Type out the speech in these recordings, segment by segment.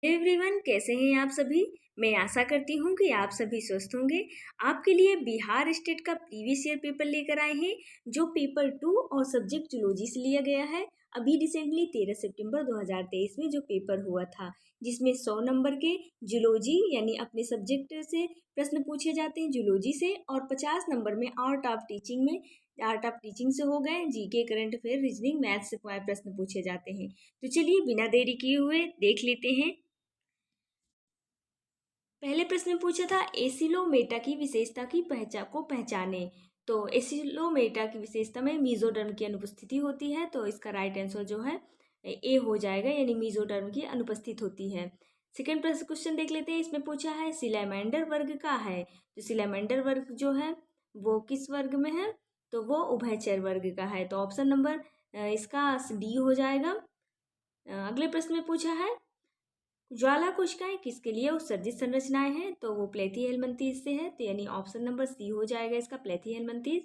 Everyone, कैसे हैं आप सभी। मैं आशा करती हूँ कि आप सभी स्वस्थ होंगे। आपके लिए बिहार स्टेट का प्रीवियस ईयर पेपर लेकर आए हैं, जो पेपर 2 और सब्जेक्ट जूलॉजी से लिया गया है। अभी रिसेंटली 13 सितंबर 2023 में जो पेपर हुआ था, जिसमें 100 नंबर के जूलॉजी यानी अपने सब्जेक्ट से प्रश्न पूछे जाते हैं जूलॉजी से, और 50 नंबर में आर्ट ऑफ टीचिंग से हो गए। GK, current affair, reasoning, math से प्रश्न पूछे जाते हैं। तो चलिए बिना देरी किए हुए देख लेते हैं। पहले प्रश्न में पूछा था एसिलोमेटा की विशेषता की पहचाने। तो एसिलोमेटा की विशेषता में मीजोडर्म की अनुपस्थिति होती है, तो इसका राइट आंसर जो है ए हो जाएगा, यानी मीजोडर्म की अनुपस्थित होती है। सेकेंड प्रश्न क्वेश्चन देख लेते हैं। इसमें पूछा है सिलेमेंडर वर्ग का है, तो सिलेमेंडर वर्ग जो है वो किस वर्ग में है, तो वो उभयचर वर्ग का है। तो ऑप्शन नंबर इसका डी हो जाएगा। अगले प्रश्न में पूछा है ज्वाला कोशिकाएं किसके लिए उत्सर्जित संरचनाएं हैं, तो वो प्लेथी हेलमिंथेस से है, तो यानी ऑप्शन नंबर सी हो जाएगा इसका, प्लेथी हेलमिंथेस।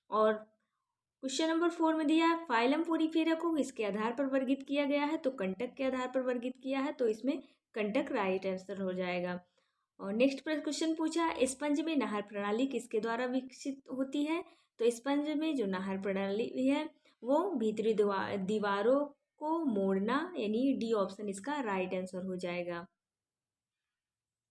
और क्वेश्चन नंबर 4 में दिया है फाइलम पोरिफेरा को किसके आधार पर वर्गित किया गया है, तो कंटक के आधार पर वर्गित किया है, तो इसमें कंटक राइट आंसर हो जाएगा। और नेक्स्ट क्वेश्चन पूछा स्पंज में नहर प्रणाली किसके द्वारा विकसित होती है, तो स्पंज में जो नहर प्रणाली है वो भीतरी दीवारों को मोड़ना, यानी डी ऑप्शन इसका राइट आंसर हो जाएगा।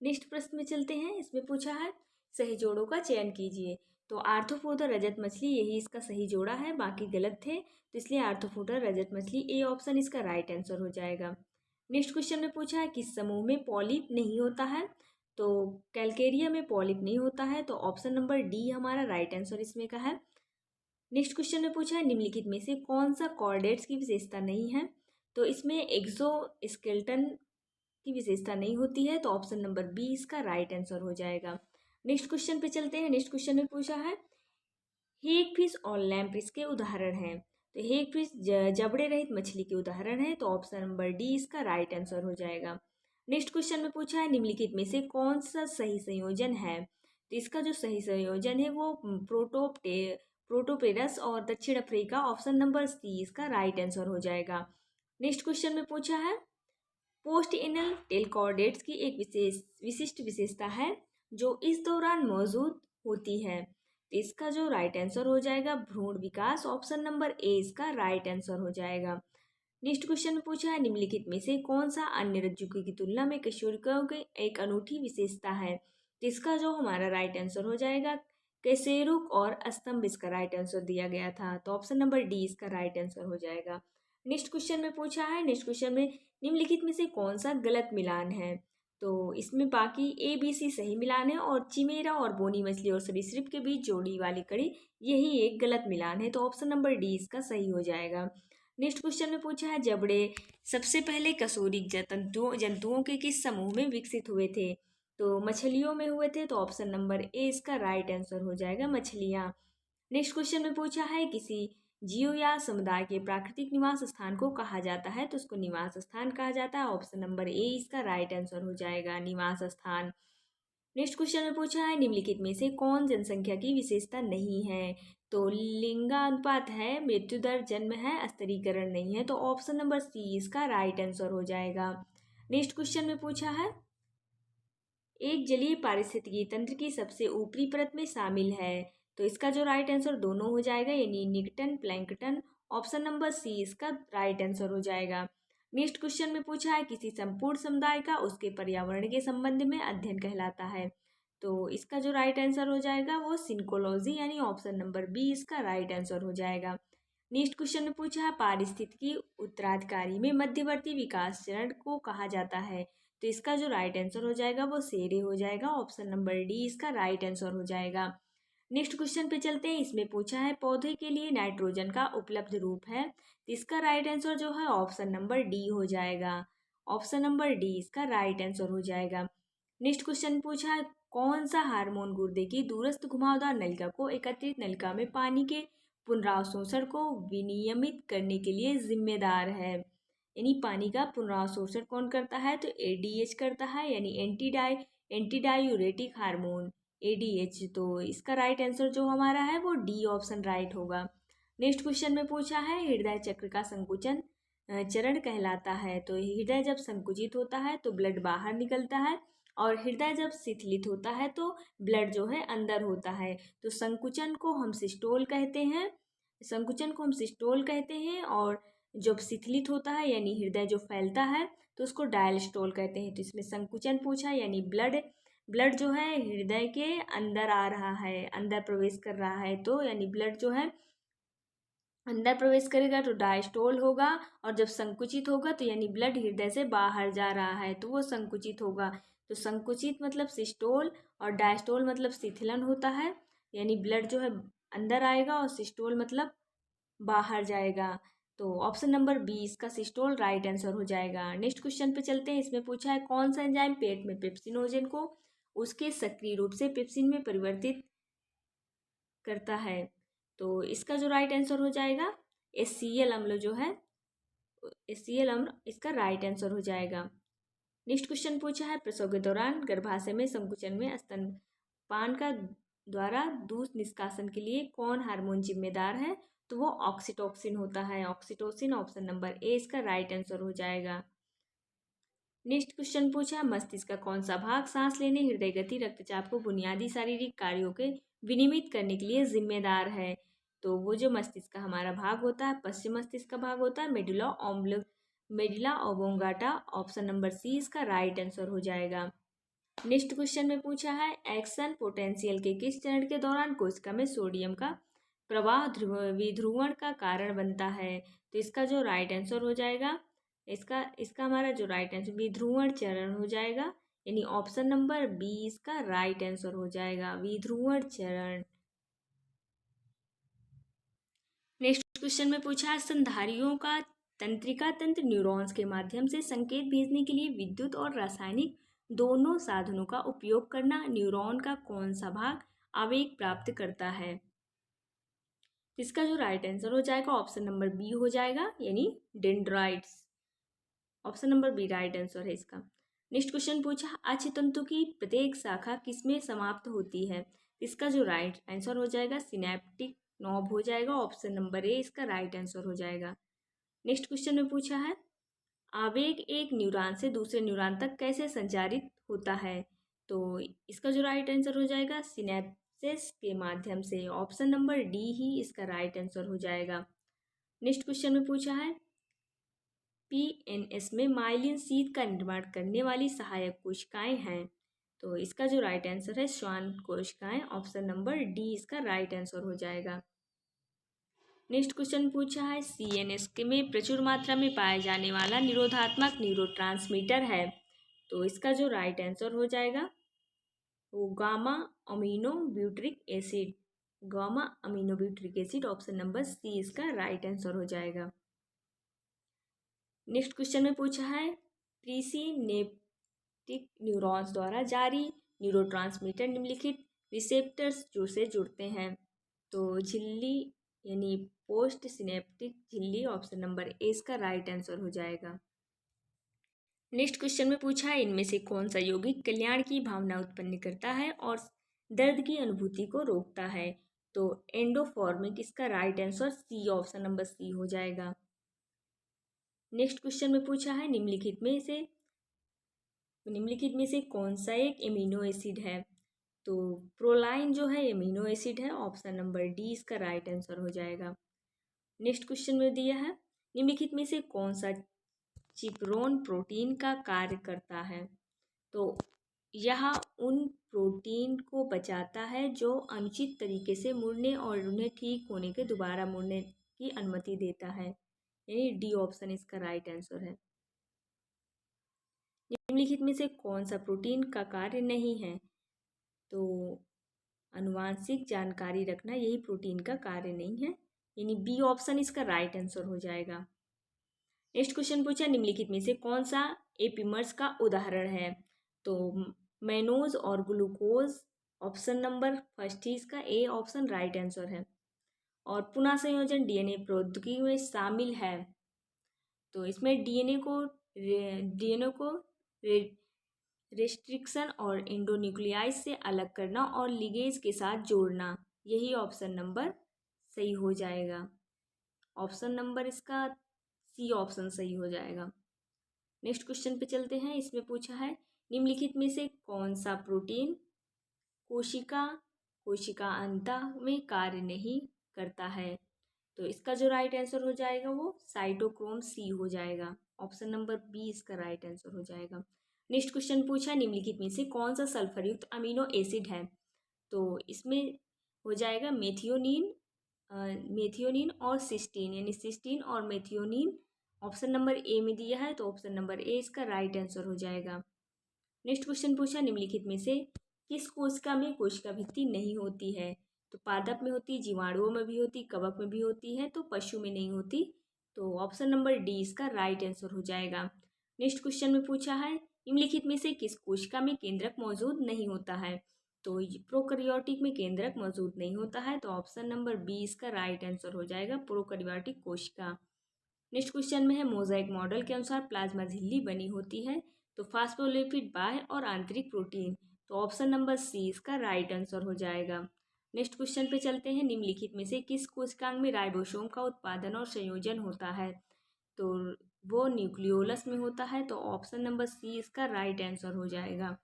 नेक्स्ट प्रश्न में चलते हैं। इसमें पूछा है सही जोड़ों का चयन कीजिए, तो आर्थ्रोपोडा रजत मछली यही इसका सही जोड़ा है, बाकी गलत थे, तो इसलिए आर्थ्रोपोडा रजत मछली ए ऑप्शन इसका राइट आंसर हो जाएगा। नेक्स्ट क्वेश्चन में पूछा है किस समूह में पॉलिप नहीं होता है, तो कैलकेरिया में पॉलिप नहीं होता है, तो ऑप्शन नंबर डी हमारा राइट आंसर इसमें का है। नेक्स्ट क्वेश्चन में पूछा है निम्नलिखित में से कौन सा कॉर्डेट्स की विशेषता नहीं है, तो इसमें एक्सो स्केल्टन की विशेषता नहीं होती है, तो ऑप्शन नंबर बी इसका राइट आंसर हो जाएगा। नेक्स्ट क्वेश्चन पे चलते हैं। नेक्स्ट क्वेश्चन में पूछा है हेग फिश और लैम्प इसके उदाहरण हैं, तो हेग फिश जबड़े रहित मछली के उदाहरण है, तो ऑप्शन नंबर डी इसका राइट आंसर हो जाएगा। नेक्स्ट क्वेश्चन में पूछा है निम्नलिखित में से कौन सा सही संयोजन है, तो इसका जो सही संयोजन है वो प्रोटोपेरस और दक्षिण अफ्रीका, ऑप्शन नंबर सी इसका राइट आंसर हो जाएगा। नेक्स्ट क्वेश्चन में पूछा है पोस्ट इनल टेल कॉर्डेट्स की एक विशिष्ट विशेषता है जो इस दौरान मौजूद होती है, तो इसका जो राइट आंसर हो जाएगा भ्रूण विकास, ऑप्शन नंबर ए इसका राइट आंसर हो जाएगा। नेक्स्ट क्वेश्चन में पूछा है निम्नलिखित में से कौन सा अन्य रज्जुकी की तुलना में कशेरुकियों की एक अनूठी विशेषता है, तो इसका जो हमारा राइट आंसर हो जाएगा कशेरुक और स्तंभ इसका राइट आंसर दिया गया था, तो ऑप्शन नंबर डी इसका राइट आंसर हो जाएगा। नेक्स्ट क्वेश्चन में पूछा है नेक्स्ट क्वेश्चन में निम्नलिखित में से कौन सा गलत मिलान है, तो इसमें बाकी ए बी सी सही मिलान है, और चिमेरा और बोनी मछली और सरीसृप के बीच जोड़ी वाली कड़ी यही एक गलत मिलान है, तो ऑप्शन नंबर डी इसका सही हो जाएगा। नेक्स्ट क्वेश्चन में पूछा है जबड़े सबसे पहले कशेरुक जंतुओं के किस समूह में विकसित हुए थे, तो मछलियों में हुए थे, तो ऑप्शन नंबर ए इसका राइट आंसर हो जाएगा, मछलियाँ। नेक्स्ट क्वेश्चन में पूछा है किसी जीव या समुदाय के प्राकृतिक निवास स्थान को कहा जाता है, तो उसको निवास स्थान कहा जाता है, ऑप्शन नंबर ए इसका राइट आंसर हो जाएगा, निवास स्थान। नेक्स्ट क्वेश्चन में पूछा है निम्नलिखित में से कौन जनसंख्या की विशेषता नहीं है, तो लिंगानुपात है, मृत्यु दर, जन्म है, स्तरीकरण नहीं है, तो ऑप्शन नंबर सी इसका राइट आंसर हो जाएगा। नेक्स्ट क्वेश्चन में पूछा है एक जलीय पारिस्थितिकी तंत्र की सबसे ऊपरी परत में शामिल है, तो इसका जो राइट आंसर दोनों हो जाएगा, यानी निकटन प्लैंकटन, ऑप्शन नंबर सी इसका राइट आंसर हो जाएगा। नेक्स्ट क्वेश्चन में पूछा है किसी संपूर्ण समुदाय का उसके पर्यावरण के संबंध में अध्ययन कहलाता है, तो इसका जो राइट आंसर हो जाएगा वो सिंकोलॉजी, यानी ऑप्शन नंबर बी इसका राइट आंसर हो जाएगा। नेक्स्ट क्वेश्चन में पूछा है पारिस्थितिकी उत्तराधिकारी में मध्यवर्ती विकास चरण को कहा जाता है, तो इसका जो राइट आंसर हो जाएगा वो सेरे हो जाएगा, ऑप्शन नंबर डी इसका राइट आंसर हो जाएगा। नेक्स्ट क्वेश्चन पे चलते हैं। इसमें पूछा है पौधे के लिए नाइट्रोजन का उपलब्ध रूप है, तो इसका राइट आंसर जो है ऑप्शन नंबर डी हो जाएगा, ऑप्शन नंबर डी इसका राइट आंसर हो जाएगा। नेक्स्ट क्वेश्चन पूछा है कौन सा हार्मोन गुर्दे की दूरस्थ घुमावदार नलिका को एकत्रित नलिका में पानी के पुनरावशोषण को विनियमित करने के लिए जिम्मेदार है, यानी पानी का पुनरावशोषण कौन करता है, तो एडीएच करता है, यानी एंटी डायूरेटिक हार्मोन एडीएच, तो इसका राइट आंसर जो हमारा है वो डी ऑप्शन राइट होगा। नेक्स्ट क्वेश्चन में पूछा है हृदय चक्र का संकुचन चरण कहलाता है। तो हृदय जब संकुचित होता है तो ब्लड बाहर निकलता है, और हृदय जब शिथिलित होता है तो ब्लड जो है अंदर होता है। तो संकुचन को हम सिस्टोल कहते हैं, और जब शिथिलित होता है यानी हृदय जो फैलता है तो उसको डायस्टोल कहते हैं। तो इसमें संकुचन पूछा यानी ब्लड जो है हृदय के अंदर आ रहा है, अंदर प्रवेश कर रहा है, तो यानी ब्लड जो है अंदर प्रवेश करेगा तो डायस्टोल होगा, और जब संकुचित होगा तो यानी ब्लड हृदय से बाहर जा रहा है तो वो संकुचित होगा। तो संकुचित मतलब सिस्टोल, और डायस्टोल मतलब शिथिलन होता है, यानी ब्लड जो है अंदर आएगा, और सिस्टोल मतलब बाहर जाएगा। तो ऑप्शन नंबर 20 का सिस्टोल राइट आंसर हो जाएगा। नेक्स्ट क्वेश्चन पे चलते हैं। इसमें पूछा है कौन सा एंजाइम पेट में पेप्सिनोजन को उसके सक्रिय रूप से पेप्सिन में परिवर्तित करता है। तो इसका जो राइट आंसर हो जाएगा HCl अम्ल जो है, HCl अम्ल इसका राइट आंसर हो जाएगा। नेक्स्ट क्वेश्चन पूछा है प्रसव के दौरान गर्भाशय में संकुचन में स्तनपान का द्वारा दूध निष्कासन के लिए कौन हार्मोन जिम्मेदार है। तो वो ऑक्सीटोसिन होता है, ऑक्सीटोसिन। ऑप्शन नंबर ए इसका राइट आंसर हो जाएगा। नेक्स्ट क्वेश्चन पूछा मस्तिष्क का कौन सा भाग सांस लेने, हृदय गति, रक्तचाप को बुनियादी शारीरिक कार्यों के विनियमित करने के लिए जिम्मेदार है। तो वो जो मस्तिष्क का हमारा भाग होता है, पश्चिम मस्तिष्क का भाग होता है medulla oblongata. Option number C इसका राइट आंसर हो जाएगा। नेक्स्ट क्वेश्चन में पूछा है एक्शन पोटेंशियल के किस चरण के दौरान कोशिका में सोडियम का प्रवाह विध्रुवण का कारण बनता है। तो इसका जो राइट आंसर हो जाएगा, इसका हमारा जो राइट आंसर विध्रुवण चरण हो जाएगा, यानी ऑप्शन नंबर 20 का राइट आंसर हो जाएगा, विध्रुवण चरण। नेक्स्ट क्वेश्चन में पूछा है स्तनधारियों का तंत्रिका तंत्र न्यूरॉन्स के माध्यम से संकेत भेजने के लिए विद्युत और रासायनिक दोनों साधनों का उपयोग करना न्यूरॉन का कौन सा भाग आवेग प्राप्त करता है। इसका जो राइट आंसर हो जाएगा ऑप्शन नंबर बी हो जाएगा, यानी dendrites. Option number B right answer है इसका। नेक्स्ट क्वेश्चन पूछा अच्छ तंतु की प्रत्येक शाखा किसमें समाप्त होती है। इसका जो राइट आंसर हो जाएगा सिनेप्टिक नॉब हो जाएगा। ऑप्शन नंबर ए इसका राइट आंसर हो जाएगा। नेक्स्ट क्वेश्चन में पूछा है आवेग एक न्यूरॉन से दूसरे न्यूरॉन तक कैसे संचारित होता है। तो इसका जो राइट आंसर हो जाएगा सिनेप्सिस के माध्यम से। ऑप्शन नंबर डी ही इसका राइट आंसर हो जाएगा। नेक्स्ट क्वेश्चन में पूछा है PNS में माइलिन शीथ का निर्माण करने वाली सहायक कोशिकाएं हैं। तो इसका जो राइट आंसर है श्वान कोशिकाएं। ऑप्शन नंबर डी इसका राइट आंसर हो जाएगा। नेक्स्ट क्वेश्चन पूछा है CNS के में प्रचुर मात्रा में पाया जाने वाला निरोधात्मक न्यूरोट्रांसमीटर है। तो इसका जो राइट आंसर हो जाएगा वो gamma amino butyric acid, gamma amino butyric acid. Option number C इसका राइट आंसर हो जाएगा। नेक्स्ट क्वेश्चन में पूछा है प्रीसिनेप्टिक न्यूरॉन्स द्वारा जारी न्यूरोट्रांसमीटर निम्नलिखित रिसेप्टर्स जो से जुड़ते हैं। तो झिल्ली यानी पोस्ट सिनेप्टिक झिल्ली। ऑप्शन नंबर ए इसका राइट आंसर हो जाएगा। नेक्स्ट क्वेश्चन में पूछा है इनमें से कौन सा यौगिक कल्याण की भावना उत्पन्न करता है और दर्द की अनुभूति को रोकता है। तो एंडोफॉर्मिक इसका right answer C, option number C हो जाएगा। नेक्स्ट क्वेश्चन में पूछा है निम्नलिखित में से कौन सा एक एमिनो एसिड है। तो प्रोलाइन जो है एमिनो एसिड है। ऑप्शन नंबर डी इसका राइट आंसर हो जाएगा। नेक्स्ट क्वेश्चन में दिया है निम्नलिखित में से कौन सा चिपरोन प्रोटीन का कार्य करता है। तो यह उन प्रोटीन को बचाता है जो अनुचित तरीके से मुड़ने और उन्हें ठीक होने के दोबारा मुड़ने की अनुमति देता है, यानी डी ऑप्शन इसका राइट आंसर है। निम्नलिखित में से कौन सा प्रोटीन का कार्य नहीं है। तो आनुवांशिक जानकारी रखना यही प्रोटीन का कार्य नहीं है, यानी बी ऑप्शन इसका राइट आंसर हो जाएगा। नेक्स्ट क्वेश्चन पूछा निम्नलिखित में से कौन सा एपीमर्स का उदाहरण है। तो मैनोज और ग्लूकोज। ऑप्शन नंबर फर्स्ट ही इसका ए ऑप्शन राइट आंसर है। और पुनः संयोजन डीएनए प्रौद्योगिकी में शामिल है। तो इसमें डीएनए को रेस्ट्रिक्शन और एंडोन्यूक्लियाइज से अलग करना और लिगेज के साथ जोड़ना, यही ऑप्शन नंबर सही हो जाएगा। ऑप्शन नंबर इसका सी ऑप्शन सही हो जाएगा। नेक्स्ट क्वेश्चन पे चलते हैं। इसमें पूछा है निम्नलिखित में से कौन सा प्रोटीन कोशिका कोशिका अंतः में कार्य नहीं करता है। तो इसका जो राइट आंसर हो जाएगा वो साइटोक्रोम सी हो जाएगा। ऑप्शन नंबर बी इसका राइट आंसर हो जाएगा। नेक्स्ट क्वेश्चन पूछा है निम्नलिखित में से कौन सा सल्फर युक्त अमीनो एसिड है। तो इसमें हो जाएगा मेथियोनिन और सिस्टीन, यानी सिस्टीन और मेथियोनिन। ऑप्शन नंबर ए में दिया है तो ऑप्शन नंबर ए इसका राइट आंसर हो जाएगा। नेक्स्ट क्वेश्चन पूछा निम्नलिखित में से किस कोशिका में कोशिका भित्ति नहीं होती है। तो पादप में होती, जीवाणुओं में भी होती, कवक में भी होती है, तो पशु में नहीं होती। तो ऑप्शन नंबर डी इसका राइट आंसर हो जाएगा। नेक्स्ट क्वेश्चन में पूछा है निम्नलिखित में से किस कोशिका में केंद्रक मौजूद नहीं होता है। तो प्रोकैरियोटिक में केंद्रक मौजूद नहीं होता है, तो ऑप्शन नंबर बी इसका राइट आंसर हो जाएगा, प्रोकैरियोटिक कोशिका। नेक्स्ट क्वेश्चन में है मोज़ाइक मॉडल के अनुसार प्लाज्मा झिल्ली बनी होती है। तो फास्फोलिपिड बाह्य और आंतरिक प्रोटीन, तो ऑप्शन नंबर सी इसका राइट आंसर हो जाएगा। नेक्स्ट क्वेश्चन पे चलते हैं निम्नलिखित में से किस कोशिकांग में राइबोसोम का उत्पादन और संयोजन होता है। तो वो न्यूक्लियोलस में होता है, तो ऑप्शन नंबर सी इसका राइट आंसर हो जाएगा।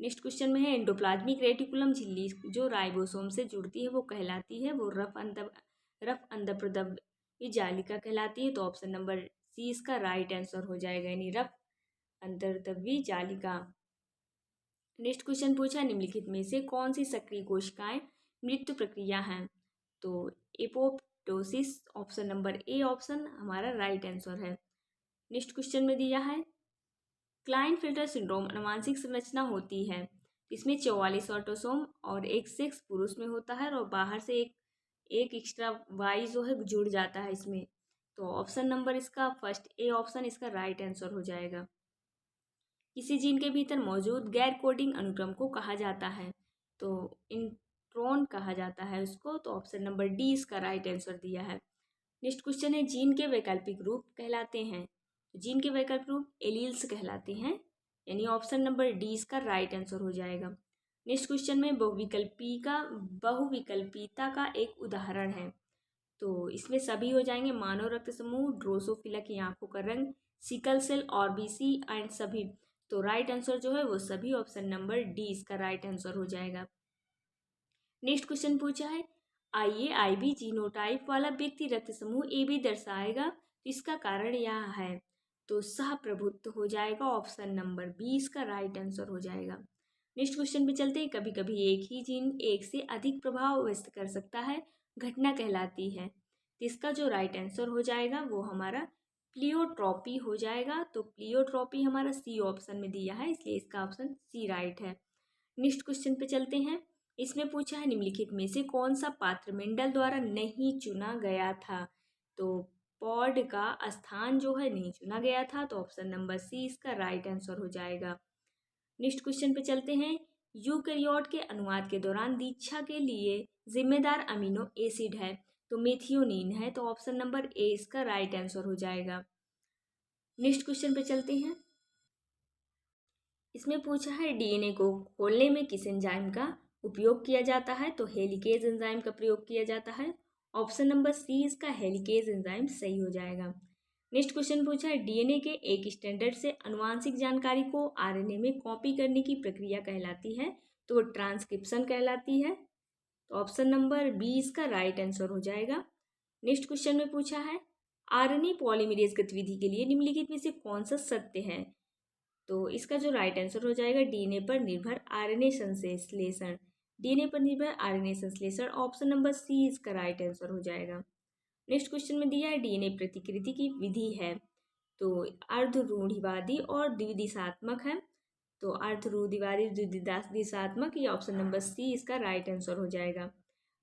नेक्स्ट क्वेश्चन में है एंडोप्लाज्मिक रेटिकुलम झिल्ली जो राइबोसोम से जुड़ती है वो कहलाती है, वो रफ अंतःप्रद्रव्य जालिका कहलाती है, तो ऑप्शन नंबर सी इसका राइट आंसर हो जाएगा, यानी रफ अंतर्द्रव्यी जालिका। नेक्स्ट क्वेश्चन पूछा निम्नलिखित में से कौन सी सक्रिय कोशिकाएं मृत्यु प्रक्रिया हैं। तो apoptosis, option number A option हमारा राइट आंसर है। नेक्स्ट क्वेश्चन में दिया है क्लाइनफिल्टर सिंड्रोम आनुवांशिक संरचना होती है, इसमें 44 ऑटोसोम और एक सेक्स पुरुष में होता है और बाहर से एक एक्स्ट्रा वाई जो है जुड़ जाता है इसमें। तो ऑप्शन नंबर इसका फर्स्ट ए ऑप्शन इसका राइट आंसर हो जाएगा। किसी जीन के भीतर मौजूद गैर कोडिंग अनुक्रम को कहा जाता है। तो इंट्रॉन कहा जाता है उसको, तो ऑप्शन नंबर डी इसका राइट आंसर दिया है। नेक्स्ट क्वेश्चन है जीन के वैकल्पिक रूप कहलाते हैं। जीन के वैकल्पिक रूप एलील्स कहलाते हैं, यानी ऑप्शन नंबर डी इसका राइट आंसर हो जाएगा। नेक्स्ट क्वेश्चन में बहुविकल्पीता का एक उदाहरण है। तो इसमें सभी हो जाएंगे मानव रक्त समूह, ड्रोसोफिला की आंखों का रंग, सिकल सेल, आरबीसी एंड सभी। तो राइट आंसर जो है वो सभी, ऑप्शन नंबर डी इसका राइट आंसर हो जाएगा। नेक्स्ट क्वेश्चन पूछा है IAIB जीनोटाइप वाला व्यक्ति रक्त समूह ए बी दर्शाएगा, तो इसका कारण यह है। तो सहप्रभुत्व हो जाएगा, ऑप्शन नंबर बी इसका राइट आंसर हो जाएगा। नेक्स्ट क्वेश्चन पे चलते हैं कभी कभी एक ही जीन एक से अधिक प्रभाव व्यक्त कर सकता है, घटना कहलाती है। तो इसका जो राइट आंसर हो जाएगा वो हमारा प्लियोट्रॉपी हो जाएगा। तो प्लियोट्रॉपी हमारा सी ऑप्शन में दिया है, इसलिए इसका ऑप्शन सी राइट है। नेक्स्ट क्वेश्चन पे चलते हैं। इसमें पूछा है निम्नलिखित में से कौन सा पात्र मेंडल द्वारा नहीं चुना गया था। तो पॉड का स्थान जो है नहीं चुना गया था, तो ऑप्शन नंबर सी इसका राइट आंसर हो जाएगा। नेक्स्ट क्वेश्चन पे चलते हैं। यूकैरियोट के अनुवाद के दौरान दीक्षा के लिए जिम्मेदार अमीनो एसिड है, तो मेथियोनिन है, तो ऑप्शन नंबर ए इसका राइट आंसर हो जाएगा। नेक्स्ट क्वेश्चन पे चलते हैं। इसमें पूछा है डीएनए को खोलने में किस एंजाइम का उपयोग किया जाता है। तो हेलिकेज एंजाइम का प्रयोग किया जाता है, ऑप्शन नंबर सी इसका हेलिकेज एंजाइम सही हो जाएगा। नेक्स्ट क्वेश्चन पूछा है डीएनए के एक स्टैंडर्ड से अनुवांशिक जानकारी को आरएनए में कॉपी करने की प्रक्रिया कहलाती है, तो वो ट्रांसक्रिप्शन कहलाती है, तो ऑप्शन नंबर बी इसका राइट आंसर हो जाएगा। नेक्स्ट क्वेश्चन में पूछा है आरएनए पॉलीमरेज गतिविधि के लिए निम्नलिखित में से कौन सा सत्य है। तो इसका जो राइट आंसर हो जाएगा डीएनए पर निर्भर आरएनए संश्लेषण, डीएनए पर निर्भर आरएनए संश्लेषण, ऑप्शन नंबर सी इसका राइट आंसर हो जाएगा। नेक्स्ट क्वेश्चन में दिया है डीएनए प्रतिकृति की विधि है, तो अर्धरूढ़िवादी और द्विदिशात्मक है, तो अर्धरूढ़िवादी द्विदिशात्मक, ये ऑप्शन नंबर सी इसका राइट आंसर हो जाएगा।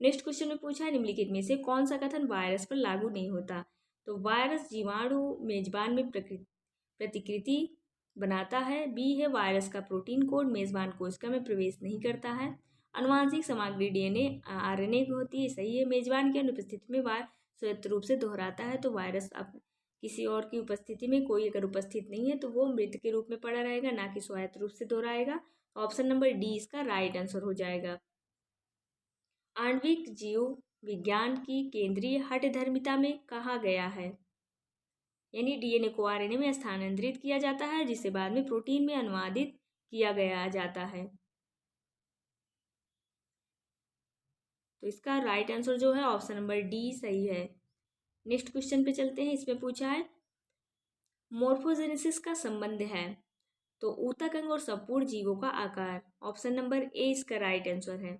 नेक्स्ट क्वेश्चन में पूछा है निम्नलिखित में से कौन सा कथन वायरस पर लागू नहीं होता। तो वायरस जीवाणु मेजबान में प्रतिकृति बनाता है, बी है वायरस का प्रोटीन कोड मेजबान कोशिका में प्रवेश नहीं करता है, अनुवांशिक सामग्री डीएनए आरएनए की होती है, सही है, मेजबान की अनुपस्थिति में वायरस स्वायत्त रूप से दोहराता है। तो वायरस अब किसी और की उपस्थिति में कोई अगर उपस्थित नहीं है तो वो मृत के रूप में पड़ा रहेगा, ना कि स्वायत्त रूप से दोहराएगा। ऑप्शन नंबर डी इसका राइट आंसर हो जाएगा। आणविक जीव विज्ञान की केंद्रीय हठधर्मिता में कहा गया है, यानी डीएनए को आरएनए में स्थानांतरित किया जाता है, जिसे बाद में प्रोटीन में अनुवादित किया गया जाता है। तो इसका राइट आंसर जो है ऑप्शन नंबर डी सही है। नेक्स्ट क्वेश्चन पे चलते हैं। इसमें पूछा है मोर्फोजेनेसिस का संबंध है, तो ऊतक अंग और संपूर्ण जीवों का आकार। ऑप्शन नंबर ए इसका राइट आंसर है।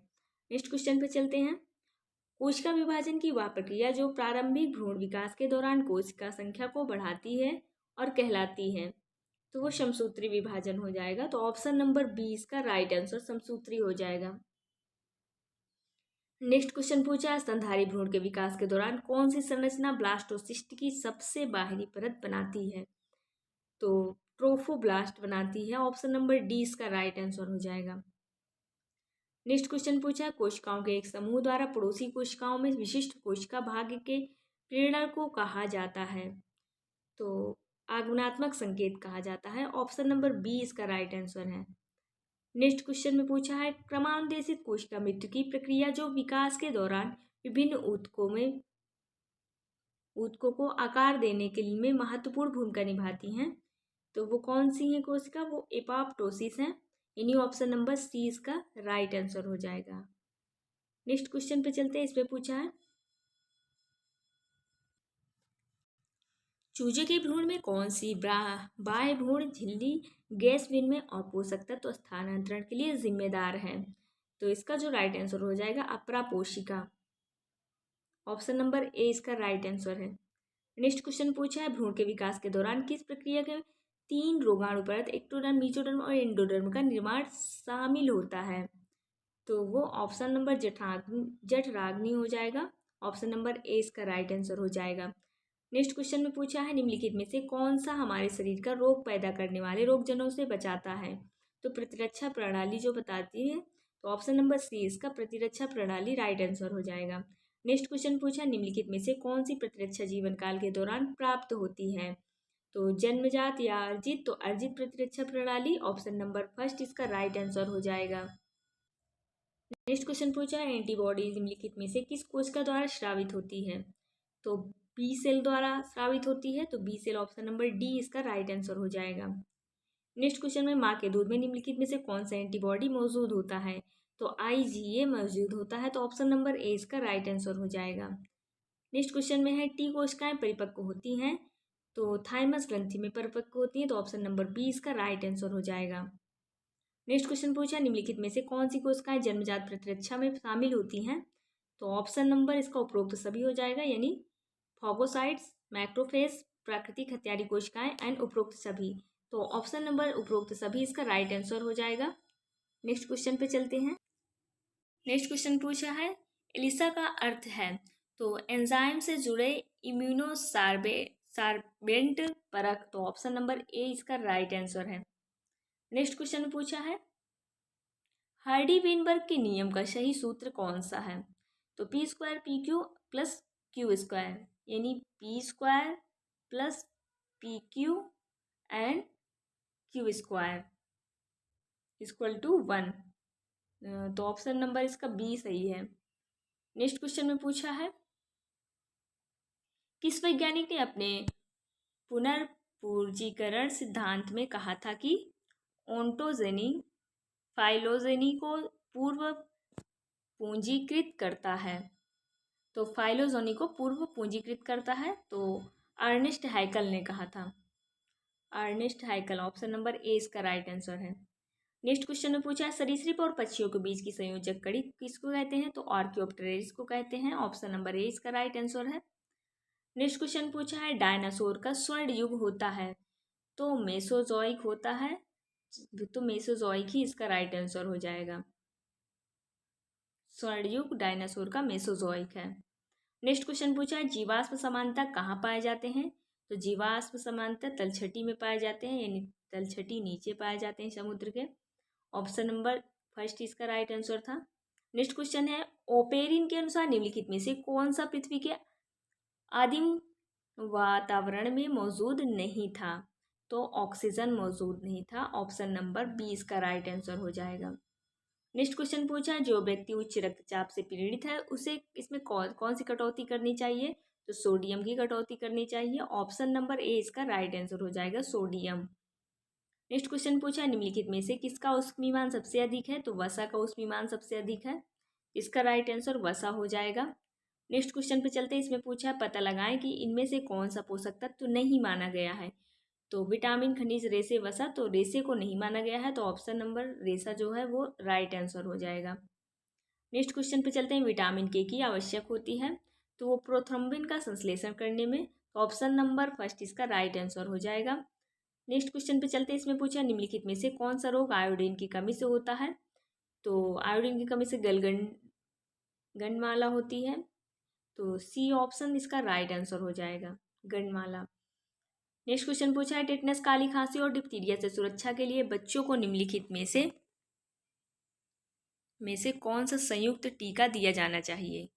नेक्स्ट क्वेश्चन पे चलते हैं। कोशिका विभाजन की वह प्रक्रिया जो प्रारंभिक भ्रूण विकास के दौरान कोशिका संख्या को बढ़ाती है और कहलाती है, तो वो समसूत्री विभाजन हो जाएगा। तो ऑप्शन नंबर बी इसका राइट आंसर समसूत्री हो जाएगा। नेक्स्ट क्वेश्चन पूछा है स्तनधारी भ्रूण के विकास के दौरान कौन सी संरचना ब्लास्टोसिस्ट की सबसे बाहरी परत बनाती है, तो ट्रोफोब्लास्ट बनाती है। ऑप्शन नंबर डी इसका राइट आंसर हो जाएगा। नेक्स्ट क्वेश्चन पूछा है कोशिकाओं के एक समूह द्वारा पड़ोसी कोशिकाओं में विशिष्ट कोशिका भाग्य के प्रेरणा को कहा जाता है, तो आगमनात्मक संकेत कहा जाता है। ऑप्शन नंबर बी इसका राइट आंसर है। नेक्स्ट क्वेश्चन में पूछा है क्रमानुदेशित कोशिका मृत्यु की प्रक्रिया जो विकास के दौरान विभिन्न ऊतकों को आकार देने के लिए में महत्वपूर्ण भूमिका निभाती हैं, तो वो कौन सी है कोशिका, वो एपोप्टोसिस है। यानी ऑप्शन नंबर सी इसका राइट आंसर हो जाएगा। नेक्स्ट क्वेश्चन पे चलते हैं। इसमें पूछा है चूजे के भ्रूण में कौन सी बाह्य भ्रूण झिल्ली गैस विनिमय और पोषक तत्व स्थानांतरण के लिए जिम्मेदार है, तो इसका जो राइट आंसर हो जाएगा अपरापोशिका। ऑप्शन नंबर ए इसका राइट आंसर है। नेक्स्ट क्वेश्चन पूछा है भ्रूण के विकास के दौरान किस प्रक्रिया के 3 रोगाणु परत एक्टोडर्म, मेसोडर्म और एंडोडर्म का निर्माण शामिल होता है, तो वो ऑप्शन नंबर जठराग्नि हो जाएगा। ऑप्शन नंबर ए इसका राइट आंसर हो जाएगा। नेक्स्ट क्वेश्चन में पूछा है निम्नलिखित में से कौन सा हमारे शरीर का रोग पैदा करने वाले रोगजनों से बचाता है, तो प्रतिरक्षा प्रणाली जो बताती है, तो ऑप्शन नंबर सी इसका प्रतिरक्षा प्रणाली राइट आंसर हो जाएगा। नेक्स्ट क्वेश्चन पूछा निम्नलिखित में से कौन सी प्रतिरक्षा जीवन काल के दौरान प्राप्त होती है, तो जन्मजात या अर्जित, तो अर्जित प्रतिरक्षा प्रणाली। ऑप्शन नंबर फर्स्ट इसका राइट आंसर हो जाएगा। नेक्स्ट क्वेश्चन पूछा है एंटीबॉडी निम्नलिखित में से किस कोशिका द्वारा स्रावित होती है, तो बी सेल द्वारा स्रावित होती है, तो B cell option number D इसका राइट आंसर हो जाएगा। नेक्स्ट क्वेश्चन में माँ के दूध में निम्नलिखित में से कौन सा एंटीबॉडी मौजूद होता है, तो IgA मौजूद होता है, तो ऑप्शन नंबर ए इसका राइट आंसर हो जाएगा। नेक्स्ट क्वेश्चन में है टी कोशिकाएं परिपक्व होती हैं, तो थाइमस ग्रंथि में परिपक्व होती हैं, तो ऑप्शन नंबर बी इसका राइट आंसर हो जाएगा। नेक्स्ट क्वेश्चन पूछा निम्नलिखित में से कौन सी कोशिकाएं जन्मजात प्रतिरक्षा में शामिल होती हैं, तो ऑप्शन नंबर इसका उपरोक्त सभी हो जाएगा, यानी फॉगोसाइट्स, मैक्रोफेज, प्राकृतिक हत्यारी कोशिकाएं एंड उपरोक्त सभी, तो ऑप्शन नंबर उपरोक्त सभी इसका राइट आंसर हो जाएगा। नेक्स्ट क्वेश्चन पे चलते हैं। नेक्स्ट क्वेश्चन पूछा है एलिसा का अर्थ है, तो एंजाइम से जुड़े इम्यूनोसार्बेंट परख, तो ऑप्शन नंबर ए इसका राइट आंसर है। नेक्स्ट क्वेश्चन पूछा है हार्डी वेनबर्ग के नियम का सही सूत्र कौन सा है, तो P² PQ प्लस Q², यानी P² plus PQ and Q² equal to 1, तो ऑप्शन नंबर इसका बी सही है। नेक्स्ट क्वेश्चन में पूछा है किस वैज्ञानिक ने अपने पुनर्पूंजीकरण सिद्धांत में कहा था कि ओंटोजेनी फाइलोजेनी को पूर्व पूंजीकृत करता है, तो फाइलोजेनी को पूर्व पूंजीकृत करता है, तो अर्नेस्ट हैकल ने कहा था। अर्नेस्ट हैकल ऑप्शन नंबर ए इसका राइट आंसर है। नेक्स्ट क्वेश्चन में पूछा है सरीसृप और पक्षियों के बीच की संयोजक कड़ी किसको कहते हैं, तो आर्कियोप्टेरिस को कहते हैं। ऑप्शन नंबर ए इसका राइट आंसर है। नेक्स्ट क्वेश्चन पूछा है डायनासोर का स्वर्ण युग होता है, तो मेसोजोइक होता है, तो मेसोजोइक ही इसका राइट आंसर हो जाएगा। स्वर्ण युग डायनासोर का मेसोजोइक है। नेक्स्ट क्वेश्चन पूछा है जीवाश्म समानता कहाँ पाए जाते हैं, तो जीवाश्म समानता तलछटी में पाए जाते हैं, यानी तलछटी नीचे पाए जाते हैं समुद्र के। ऑप्शन नंबर फर्स्ट इसका राइट आंसर था। नेक्स्ट क्वेश्चन है ओपेरिन के अनुसार निम्नलिखित में से कौन सा पृथ्वी के आदिम वातावरण में मौजूद नहीं था, तो ऑक्सीजन मौजूद नहीं था। ऑप्शन नंबर बी इसका राइट आंसर हो जाएगा। नेक्स्ट क्वेश्चन पूछा है जो व्यक्ति उच्च रक्तचाप से पीड़ित है उसे इसमें कौन सी कटौती करनी चाहिए, तो सोडियम की कटौती करनी चाहिए। ऑप्शन नंबर ए इसका राइट आंसर हो जाएगा, सोडियम। नेक्स्ट क्वेश्चन पूछा है, निम्नलिखित में से किसका उष्मीमान सबसे अधिक है? तो वसा का उष्मीमान सबसे अधिक है। इसका राइट आंसर वसा हो जाएगा। नेक्स्ट क्वेश्चन पे चलते हैं। इसमें पूछा है, पता लगाएं कि इनमें से कौन सा पोषक तत्व नहीं माना गया है। तो विटामिन, खनिज, रेसे, वसा। तो रेसे को नहीं माना गया है, तो ऑप्शन नंबर रेसा जो है वो राइट आंसर हो जाएगा। नेक्स्ट क्वेश्चन पे चलते हैं। विटामिन के की आवश्यक होती है तो वो प्रोथ्रोम्बिन का संश्लेषण करने में। तो ऑप्शन नंबर फर्स्ट इसका राइट आंसर हो जाएगा। नेक्स्ट क्वेश्चन पे चलते हैं। इसमें पूछा, निम्नलिखित में से कौन सा रोग आयोडीन की कमी से होता है? तो आयोडीन की कमी से गंडमाला होती है। तो सी ऑप्शन इसका राइट आंसर हो जाएगा, गंडमाला। नेक्स्ट क्वेश्चन पूछा है, टेटनस, काली खांसी और डिप्थीरिया से सुरक्षा के लिए बच्चों को निम्नलिखित में से कौन सा संयुक्त टीका दिया जाना चाहिए?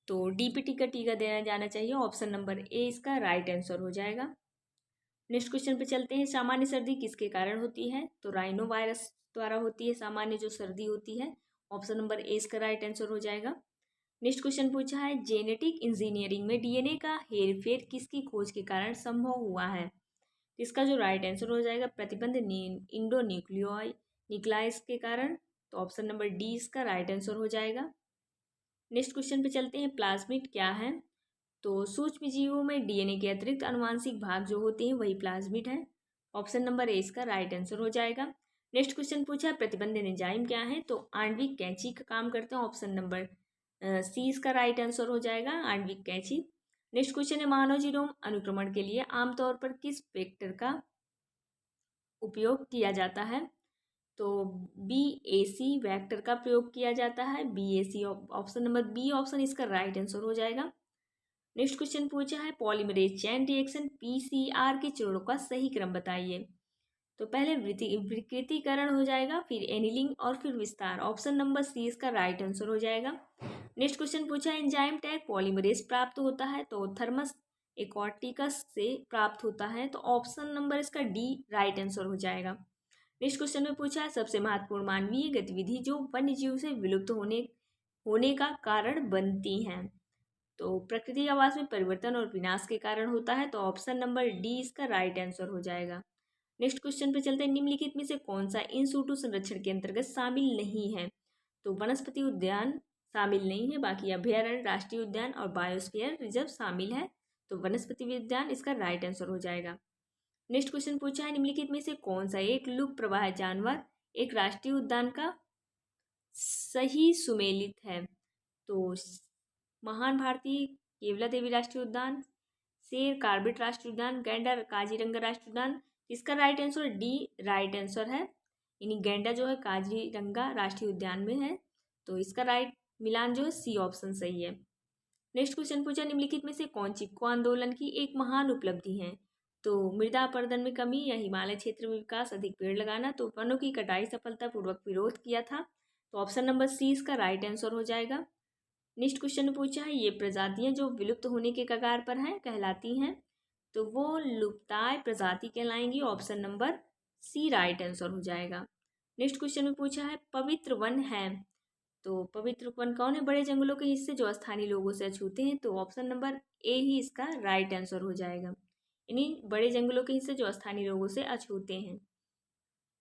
तो डीपीटी का टीका दिया जाना चाहिए। ऑप्शन नंबर ए इसका राइट आंसर हो जाएगा। नेक्स्ट क्वेश्चन पे चलते हैं। सामान्य सर्दी किसके कारण होती है? तो राइनो वायरस द्वारा होती है सामान्य जो सर्दी होती है। ऑप्शन नंबर ए इसका राइट आंसर हो जाएगा। नेक्स्ट क्वेश्चन पूछा है, जेनेटिक इंजीनियरिंग में डीएनए का हेरफेर किसकी खोज के कारण संभव हुआ है? इसका जो राइट आंसर हो जाएगा, प्रतिबंध न्यूक्लियाइज के कारण। तो ऑप्शन नंबर डी इसका राइट आंसर हो जाएगा। नेक्स्ट क्वेश्चन पे चलते हैं। प्लाज्मिड क्या है? तो सूक्ष्म जीवों में डीएनए के अतिरिक्त आनुवांशिक भाग जो होते हैं वही प्लाज्मिड है। ऑप्शन नंबर ए इसका राइट आंसर हो जाएगा। नेक्स्ट क्वेश्चन पूछा है, प्रतिबंधित एंजाइम क्या है? तो आणविक कैंची का काम करते हैं। ऑप्शन नंबर सी इसका राइट आंसर हो जाएगा, आणविक कैंची। नेक्स्ट क्वेश्चन है, मानव जीनोम अनुक्रमण के लिए आमतौर पर किस वेक्टर का उपयोग किया जाता है? तो BAC वेक्टर का प्रयोग किया जाता है, BAC। Option number B option इसका राइट आंसर हो जाएगा। नेक्स्ट क्वेश्चन पूछा है, पॉलीमरेज चेन रिएक्शन PCR के चरणों का सही क्रम बताइए। तो पहले विकृतीकरण हो जाएगा, फिर एनिलिंग और फिर विस्तार। ऑप्शन नंबर सी इसका राइट आंसर हो जाएगा। नेक्स्ट क्वेश्चन पूछा है, एंजाइम टैग पॉलीमरेज प्राप्त होता है तो थर्मस एक्वाटिकस से प्राप्त होता है। तो ऑप्शन नंबर इसका डी राइट आंसर हो जाएगा। नेक्स्ट क्वेश्चन में पूछा है, सबसे महत्वपूर्ण मानवीय गतिविधि जो वन्य जीव से विलुप्त होने का कारण बनती हैं। तो प्रकृति आवास में परिवर्तन और विनाश के कारण होता है। तो ऑप्शन नंबर डी इसका राइट आंसर हो जाएगा। नेक्स्ट क्वेश्चन पे चलते हैं। निम्नलिखित में से कौन सा इन सूटू संरक्षण के अंतर्गत शामिल नहीं है? तो वनस्पति उद्यान शामिल नहीं है, बाकी अभ्यारण्य, राष्ट्रीय उद्यान और बायोस्फीयर रिजर्व शामिल है। तो वनस्पति उद्यान इसका राइट आंसर हो जाएगा। नेक्स्ट क्वेश्चन पूछा है, निम्नलिखित में से कौन सा एक लुप्त प्रवाह जानवर एक राष्ट्रीय उद्यान का सही सुमेलित है? तो महान भारतीय केवला देवी राष्ट्रीय उद्यान, शेर कार्बेट राष्ट्रीय उद्यान, गैंडा काजीरंगा राष्ट्रीय उद्यान। इसका right answer D right answer है, यानी गैंडा जो है काजीरंगा राष्ट्रीय उद्यान में है। तो इसका राइट मिलान जो है सी ऑप्शन सही है। नेक्स्ट क्वेश्चन पूछा, निम्नलिखित में से कौन चिपको आंदोलन की एक महान उपलब्धि है? तो मृदा अपरदन में कमी या हिमालय क्षेत्र में विकास, अधिक पेड़ लगाना। तो वनों की कटाई सफलतापूर्वक विरोध किया था। तो ऑप्शन नंबर सी इसका राइट आंसर हो जाएगा। नेक्स्ट क्वेश्चन में पूछा है, ये प्रजातियां जो विलुप्त होने के कगार पर हैं कहलाती हैं। तो वो लुप्ताय प्रजाति कहलाएंगी। Option number C right answer हो जाएगा। नेक्स्ट क्वेश्चन में पूछा है, पवित्र वन है। तो पवित्र वन कौन है? बड़े जंगलों के हिस्से जो स्थानीय लोगों से अछूते हैं। तो ऑप्शन नंबर ए ही इसका राइट आंसर हो जाएगा, यानी बड़े जंगलों के हिस्से जो स्थानीय लोगों से अछूते हैं।